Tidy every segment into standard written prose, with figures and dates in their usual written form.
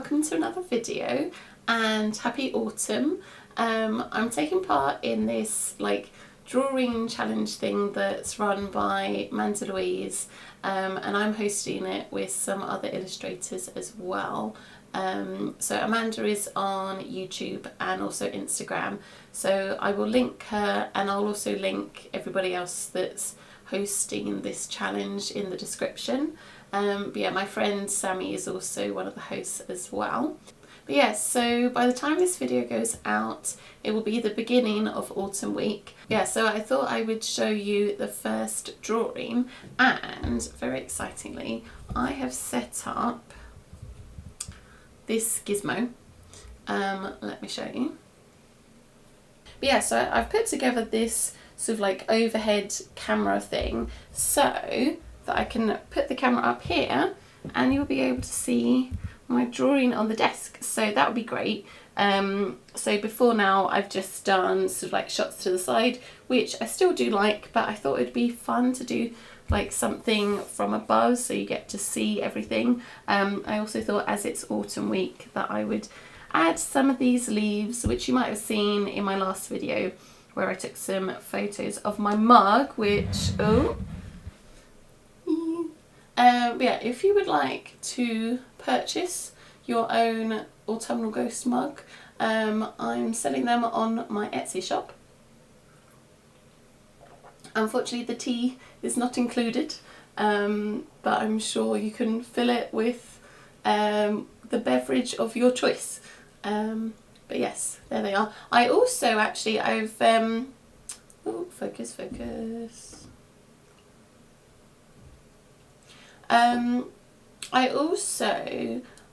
welcome to another video and happy autumn. I'm taking part in this like drawing challenge thing that's run by Amanda Louise, and I'm hosting it with some other illustrators as well. So Amanda is on YouTube and also Instagram, so I will link her and I'll also link everybody else that's hosting this challenge in the description. But yeah, my friend Sammy is also one of the hosts as well. But yeah, so by the time this video goes out, it will be the beginning of autumn week. Yeah, so I thought I would show you the first drawing, and very excitingly, I have set up this gizmo. Let me show you. But yeah, so I've put together this sort of like overhead camera thing so that I can put the camera up here and you'll be able to see my drawing on the desk, so that would be great. So before now I've just done sort of like shots to the side, which I still do like, but I thought it'd be fun to do like something from above so you get to see everything. I also thought, as it's autumn week, that I would add some of these leaves, which you might have seen in my last video where I took some photos of my mug, which but yeah, if you would like to purchase your own autumnal ghost mug, I'm selling them on my Etsy shop. Unfortunately the tea is not included, but I'm sure you can fill it with the beverage of your choice. But yes, there they are. I also actually, I've focus.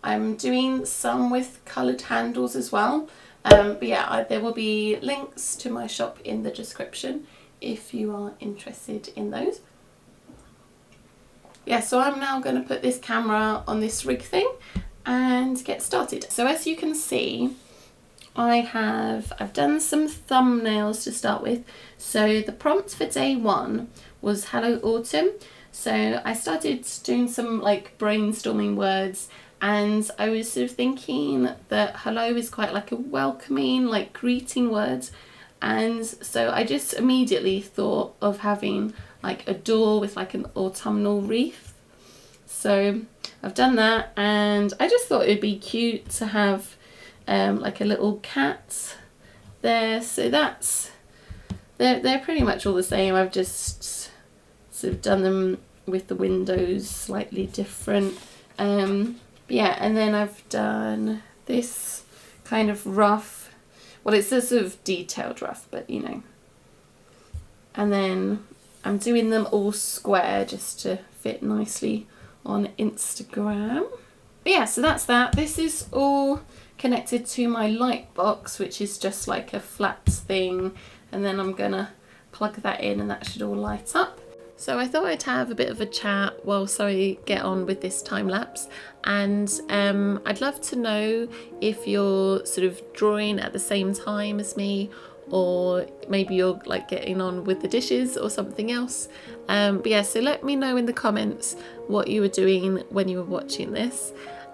I'm doing some with coloured handles as well. But yeah, there will be links to my shop in the description if you are interested in those. Yeah, so I'm now going to put this camera on this rig thing and get started. So as you can see, I've done some thumbnails to start with. So the prompt for day one was Hello Autumn. So I started doing some like brainstorming words, and I was sort of thinking that hello is quite like a welcoming, like greeting word. And so I just immediately thought of having like a door with like an autumnal wreath. So I've done that, and I just thought it'd be cute to have like a little cat there. So they're pretty much all the same. I've just sort of done them with the windows slightly different. Yeah, and then I've done this kind of rough, well, it's a sort of detailed rough, but you know. And then I'm doing them all square just to fit nicely on Instagram. But yeah, so that's that. This is all connected to my light box, which is just like a flat thing, and then I'm gonna plug that in and that should all light up. So I thought I'd have a bit of a chat whilst I get on with this time lapse, and I'd love to know if you're sort of drawing at the same time as me, or maybe you're like getting on with the dishes or something else. But yeah, so let me know in the comments what you were doing when you were watching this.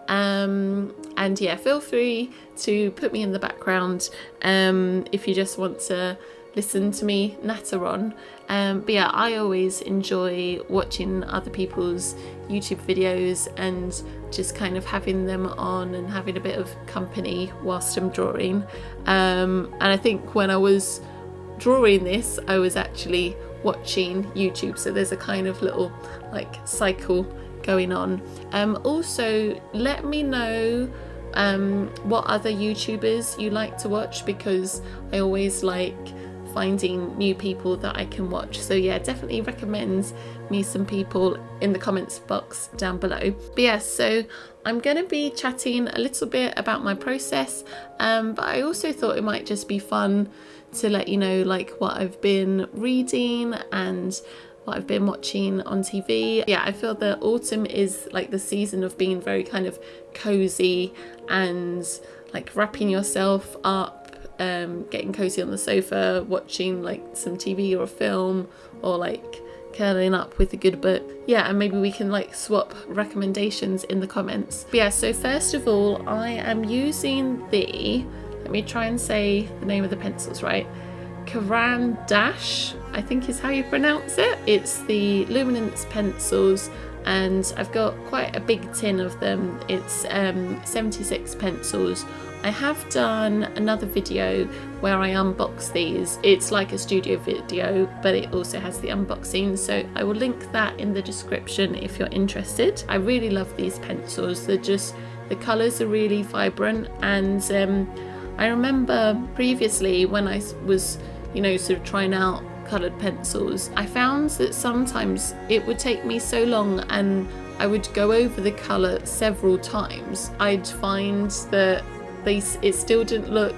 And yeah, feel free to put me in the background if you just want to listen to me natter on. But yeah, I always enjoy watching other people's YouTube videos and just kind of having them on and having a bit of company whilst I'm drawing. And I think when I was drawing this, I was actually watching YouTube, so there's a kind of little like cycle going on. Also, let me know what other YouTubers you like to watch, because I always like finding new people that I can watch. So yeah, definitely recommend me some people in the comments box down below. But yeah, so I'm going to be chatting a little bit about my process, but I also thought it might just be fun to let you know like what I've been reading and what I've been watching on TV. Yeah, I feel that autumn is like the season of being very kind of cozy and like wrapping yourself up, getting cozy on the sofa, watching like some TV or a film, or like curling up with the good book. Yeah, and maybe we can like swap recommendations in the comments. But yeah, so first of all, I am using let me try and say the name of the pencils right. Caran Dash, I think is how you pronounce it. It's the luminance pencils, and I've got quite a big tin of them. It's 76 pencils. I have done another video where I unbox these. It's like a studio video, but it also has the unboxing, so I will link that in the description if you're interested. I really love these pencils. They're just, the colours are really vibrant, and I remember previously when I was, you know, sort of trying out coloured pencils, I found that sometimes it would take me so long and I would go over the colour several times. I'd find that it still didn't look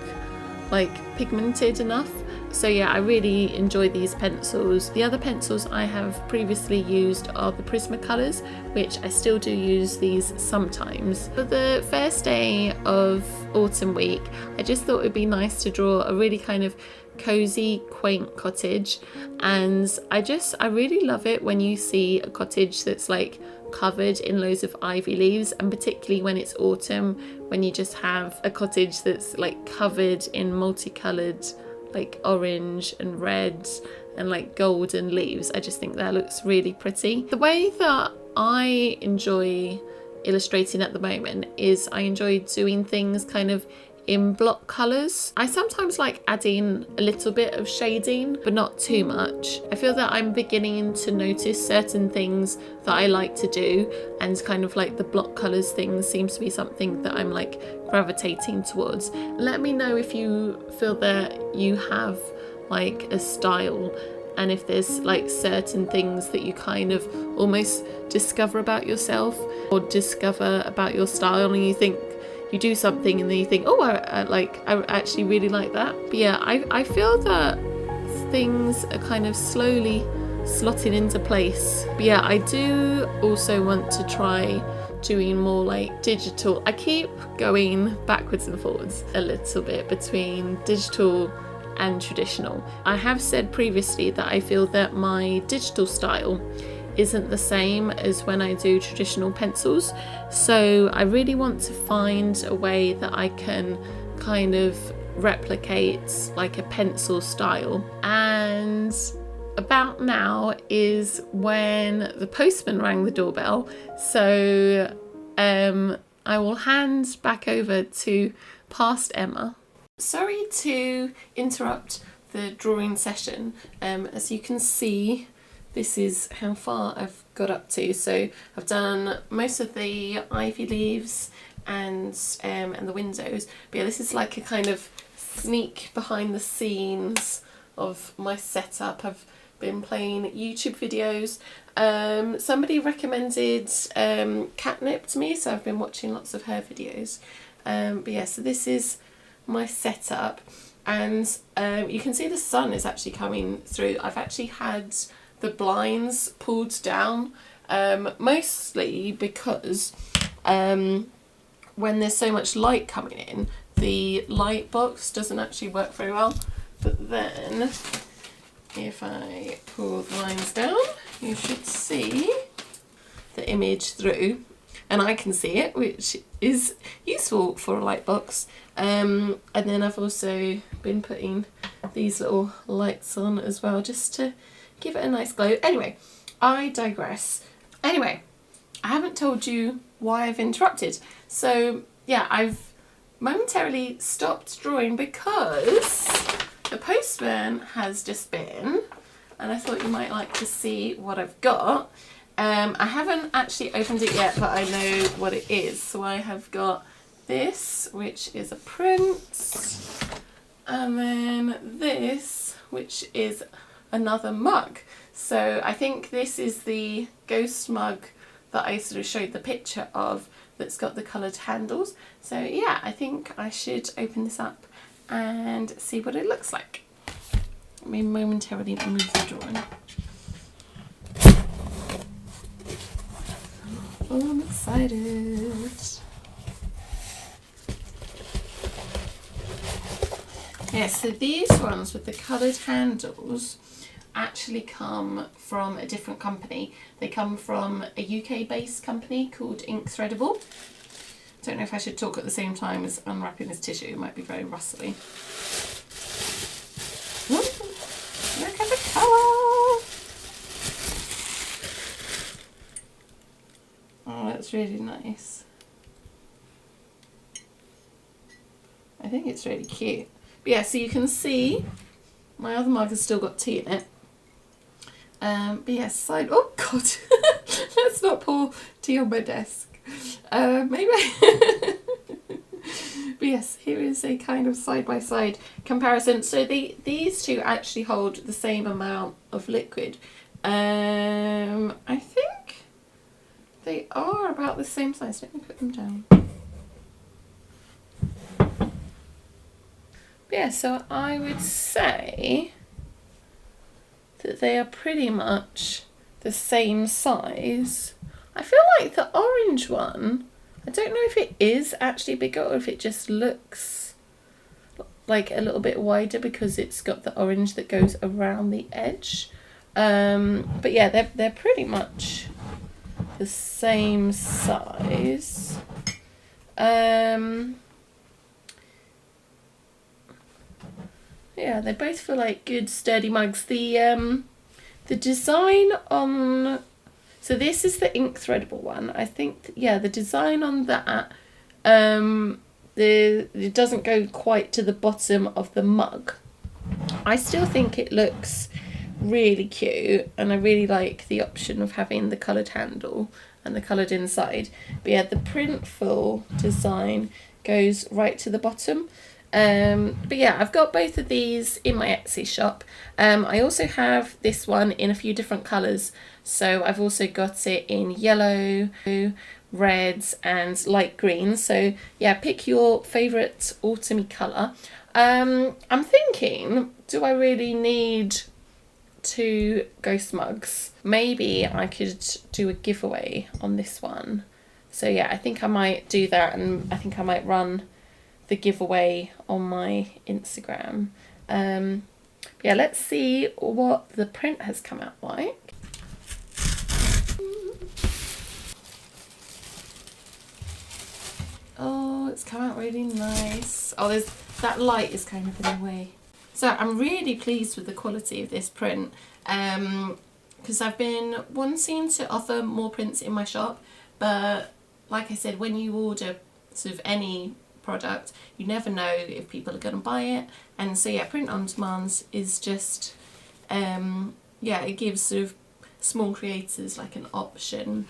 like pigmented enough. So yeah, I really enjoy these pencils. The other pencils I have previously used are the Prismacolors, which I still do use these sometimes. For the first day of autumn week, I just thought it would be nice to draw a really kind of cozy, quaint cottage, and I really love it when you see a cottage that's like covered in loads of ivy leaves, and particularly when it's autumn, when you just have a cottage that's like covered in multicolored like orange and red and like golden leaves. I just think that looks really pretty. The way that I enjoy illustrating at the moment is I enjoy doing things kind of in block colours. I sometimes like adding a little bit of shading, but not too much. I feel that I'm beginning to notice certain things that I like to do, and kind of like the block colours thing seems to be something that I'm like gravitating towards. Let me know if you feel that you have like a style, and if there's like certain things that you kind of almost discover about yourself or discover about your style, and you think you do something and then you think, oh, I actually really like that. But yeah, I feel that things are kind of slowly slotting into place. But yeah, I do also want to try doing more like digital. I keep going backwards and forwards a little bit between digital and traditional. I have said previously that I feel that my digital style isn't the same as when I do traditional pencils, so I really want to find a way that I can kind of replicate like a pencil style. And about now is when the postman rang the doorbell, so I will hand back over to past Emma. Sorry to interrupt the drawing session. As you can see, this is how far I've got up to. So I've done most of the ivy leaves and the windows. But yeah, this is like a kind of sneak behind the scenes of my setup. I've been playing YouTube videos. Somebody recommended Catnip to me, so I've been watching lots of her videos. But yeah, so this is my setup, and you can see the sun is actually coming through. I've actually had the blinds pulled down, mostly because when there's so much light coming in, the light box doesn't actually work very well. But then if I pull the blinds down, you should see the image through, and I can see it, which is useful for a light box. And then I've also been putting these little lights on as well, just to give it a nice glow. Anyway, I digress. Anyway, I haven't told you why I've interrupted. So yeah, I've momentarily stopped drawing because the postman has just been, and I thought you might like to see what I've got. I haven't actually opened it yet, but I know what it is. So I have got this, which is a print, and then this, which is another mug. So I think this is the ghost mug that I sort of showed the picture of, that's got the coloured handles. So yeah, I think I should open this up and see what it looks like. Let me momentarily move the drawing. Oh, I'm excited. Yeah, so these ones with the coloured handles, actually come from a different company. They come from a UK based company called Incredible. Don't know if I should talk at the same time as unwrapping this tissue, it might be very rustly. Look at the colour! Oh, that's really nice. I think it's really cute. But yeah, so you can see my other mug has still got tea in it. But yes, side. Oh God, let's not pour tea on my desk. Maybe. But yes, here is a kind of side by side comparison. So these two actually hold the same amount of liquid. I think they are about the same size. Let me put them down. But yeah, so I would say that they are pretty much the same size. I feel like the orange one, I don't know if it is actually bigger or if it just looks like a little bit wider because it's got the orange that goes around the edge. But yeah, they're pretty much the same size. Yeah, they both feel like good sturdy mugs. The design on, so this is the ink threadable one. I think yeah, the design on that it doesn't go quite to the bottom of the mug. I still think it looks really cute, and I really like the option of having the coloured handle and the coloured inside. But yeah, the printful design goes right to the bottom. But yeah, I've got both of these in my Etsy shop. I also have this one in a few different colours. So I've also got it in yellow, reds and light green. So yeah, pick your favourite autumny colour. I'm thinking, do I really need 2 ghost mugs? Maybe I could do a giveaway on this one. So yeah, I think I might do that, and I think I might run the giveaway on my Instagram. Yeah, let's see what the print has come out like. Oh, it's come out really nice. Oh, there's that light is kind of in the way. So I'm really pleased with the quality of this print, because I've been wanting to offer more prints in my shop, but like I said, when you order sort of any product, you never know if people are going to buy it. And so yeah, print on demand is just yeah, it gives sort of small creators like an option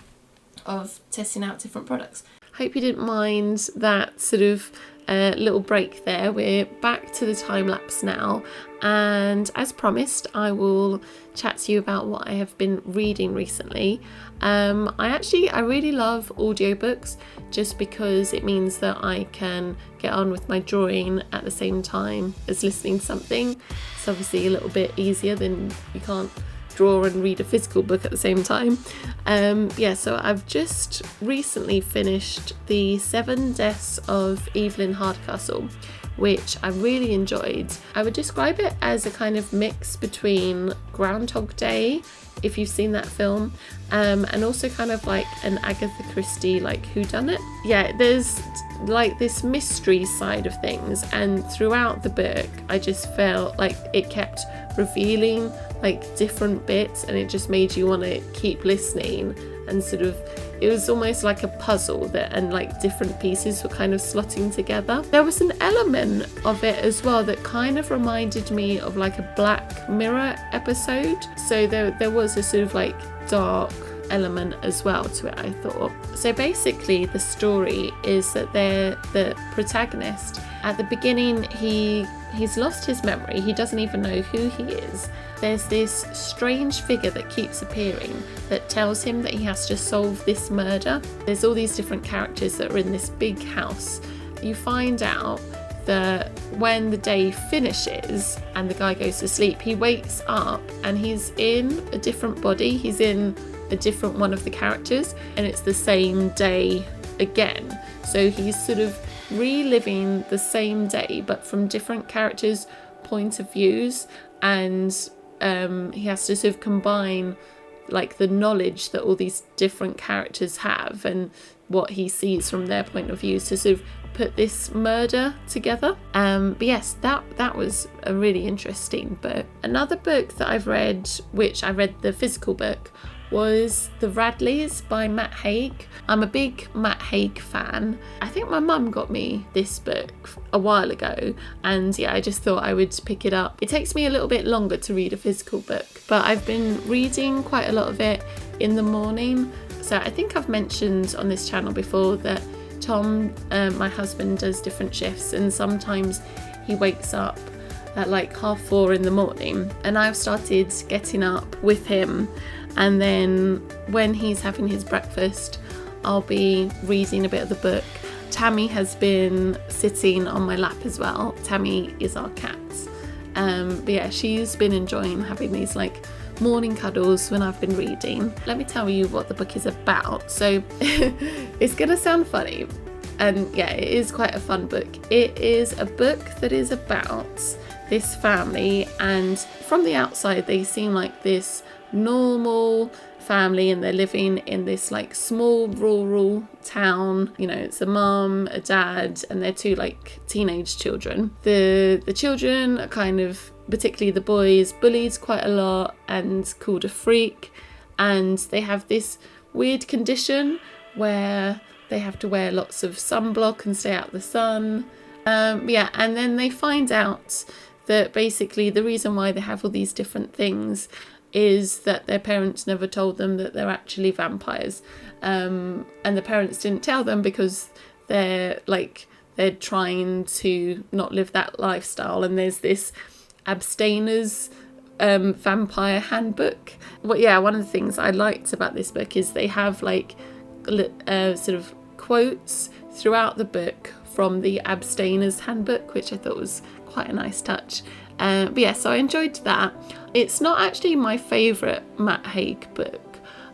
of testing out different products. Hope you didn't mind that sort of little break there. We're back to the time lapse now, and as promised, I will chat to you about what I have been reading recently. I really love audiobooks just because it means that I can get on with my drawing at the same time as listening to something. It's obviously a little bit easier than you can't draw and read a physical book at the same time. Yeah, so I've just recently finished the 7 Deaths of Evelyn Hardcastle, which I really enjoyed. I would describe it as a kind of mix between Groundhog Day, if you've seen that film, and also kind of like an Agatha Christie like whodunit. Yeah, there's like this mystery side of things, and throughout the book I just felt like it kept revealing like different bits, and it just made you want to keep listening, and sort of it was almost like a puzzle that, and like different pieces were kind of slotting together. There was an element of it as well that kind of reminded me of like a Black Mirror episode, so there was a sort of like dark element as well to it, I thought. So basically the story is that the protagonist, at the beginning he's lost his memory, he doesn't even know who he is. There's this strange figure that keeps appearing that tells him that he has to solve this murder. There's all these different characters that are in this big house. You find out that when the day finishes and the guy goes to sleep, he wakes up and he's in a different body, he's in a different one of the characters, and it's the same day again. So he's sort of reliving the same day but from different characters' point of views, and he has to sort of combine like the knowledge that all these different characters have and what he sees from their point of view to sort of put this murder together. But yes, that was a really interesting book. Another book that I've read, which I read the physical book, was The Radleys by Matt Haig. I'm a big Matt Haig fan. I think my mum got me this book a while ago, and yeah, I just thought I would pick it up. It takes me a little bit longer to read a physical book, but I've been reading quite a lot of it in the morning. So I think I've mentioned on this channel before that Tom, my husband, does different shifts, and sometimes he wakes up at like 4:30 in the morning, and I've started getting up with him, and then when he's having his breakfast I'll be reading a bit of the book. Tammy has been sitting on my lap as well. Tammy is our cat, but yeah, she's been enjoying having these like morning cuddles when I've been reading. Let me tell you what the book is about. So it's gonna sound funny, and yeah, it is quite a fun book. It is a book that is about this family, and from the outside they seem like this normal family, and they're living in this like small rural town. You know, it's a mum, a dad, and their two like teenage children. The children are kind of, particularly the boys, bullied quite a lot and called a freak, and they have this weird condition where they have to wear lots of sunblock and stay out the sun. Yeah, and then they find out that basically the reason why they have all these different things is that their parents never told them that they're actually vampires, and the parents didn't tell them because they're trying to not live that lifestyle. And there's this abstainers vampire handbook. Well, yeah, one of the things I liked about this book is they have like sort of quotes throughout the book from the abstainers handbook, which I thought was quite a nice touch. But yeah, so I enjoyed that. It's not actually my favourite Matt Haig book.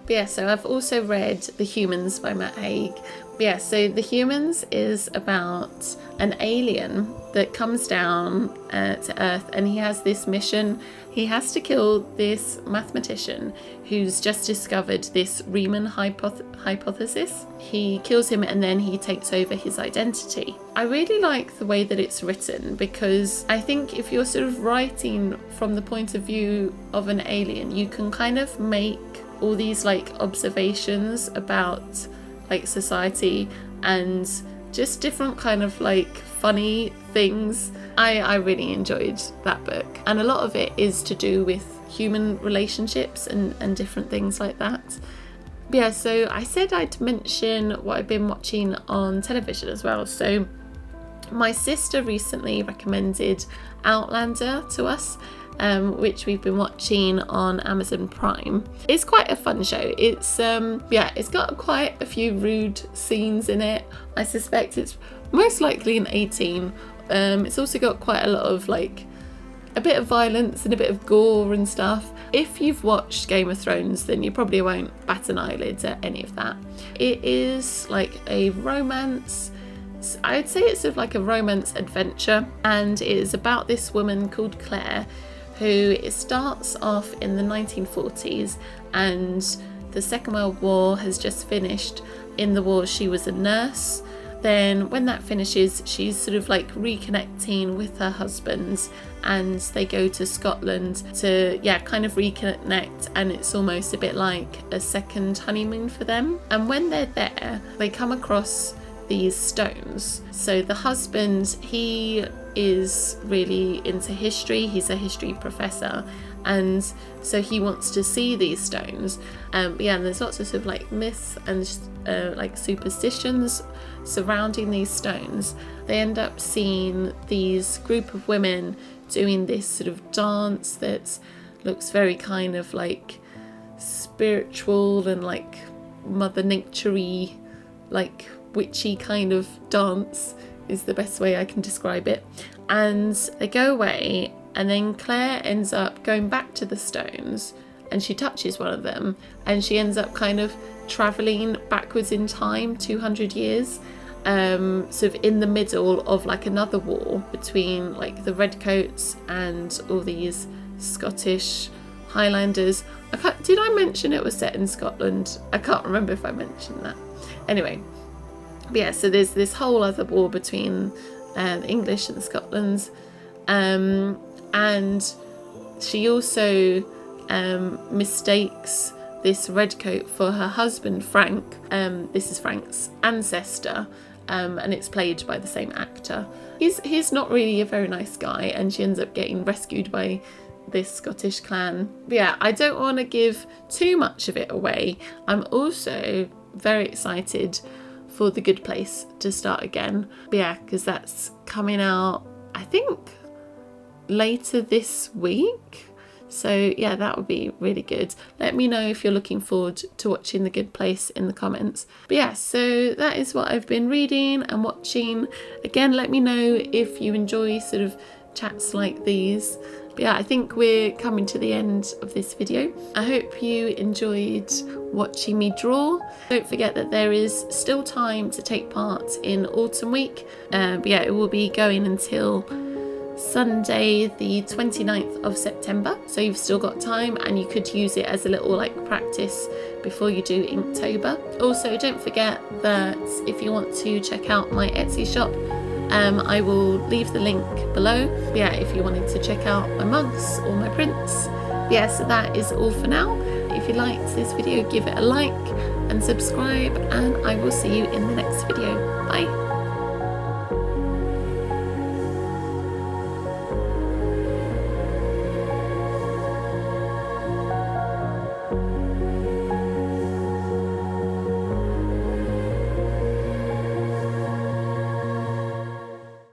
But yeah, so I've also read The Humans by Matt Haig. But yeah, so The Humans is about an alien that comes down to Earth, and he has this mission. He has to kill this mathematician who's just discovered this Riemann hypothesis. He kills him, and then he takes over his identity. I really like the way that it's written, because I think if you're sort of writing from the point of view of an alien, you can kind of make all these like observations about like society and just different kind of like funny things. I really enjoyed that book, and a lot of it is to do with human relationships and different things like that. But yeah, so I said I'd mention what I've been watching on television as well. So my sister recently recommended Outlander to us, which we've been watching on Amazon Prime. It's quite a fun show. It's it's got quite a few rude scenes in it. I suspect it's most likely an 18. It's also got quite a lot of like a bit of violence and a bit of gore and stuff. If you've watched Game of Thrones, then you probably won't bat an eyelid at any of that. It is like a romance. I'd say it's sort of like a romance adventure, and it is about this woman called Claire, who it starts off in the 1940s, and the Second World War has just finished. In the war, she was a nurse. Then when that finishes, she's sort of like reconnecting with her husband, and they go to Scotland to kind of reconnect, and it's almost a bit like a second honeymoon for them. And when they're there, they come across these stones. So the husband, he is really into history. He's a history professor, and so he wants to see these stones. And there's lots of sort of like myths and like superstitions surrounding these stones. They end up seeing these group of women doing this sort of dance that looks very kind of like spiritual and like Mother Nature-y, like witchy kind of dance is the best way I can describe it. And they go away, and then Claire ends up going back to the stones, and she touches one of them, and she ends up kind of travelling backwards in time 200 years, sort of in the middle of like another war between like the redcoats and all these Scottish Highlanders. Did I mention it was set in Scotland? I can't remember if I mentioned that. Anyway, but yeah, so there's this whole other war between the English and the Scotlands, and she also mistakes this redcoat for her husband Frank. This is Frank's ancestor, and it's played by the same actor. He's not really a very nice guy, and she ends up getting rescued by this Scottish clan. But yeah, I don't want to give too much of it away. I'm also very excited for The Good Place to start again. But yeah, because that's coming out, I think, later this week. So yeah, that would be really good. Let me know if you're looking forward to watching The Good Place in the comments. But yeah, so that is what I've been reading and watching. Again, let me know if you enjoy sort of chats like these. But yeah, I think we're coming to the end of this video. I hope you enjoyed watching me draw. Don't forget that there is still time to take part in Autumn Week. But yeah, it will be going until Sunday the 29th of September, so you've still got time, and you could use it as a little like practice before you do Inktober. Also, don't forget that if you want to check out my Etsy shop, I will leave the link below. But yeah, if you wanted to check out my mugs or my prints. But yeah, so that is all for now. If you liked this video, give it a like and subscribe, and I will see you in the next video. Bye.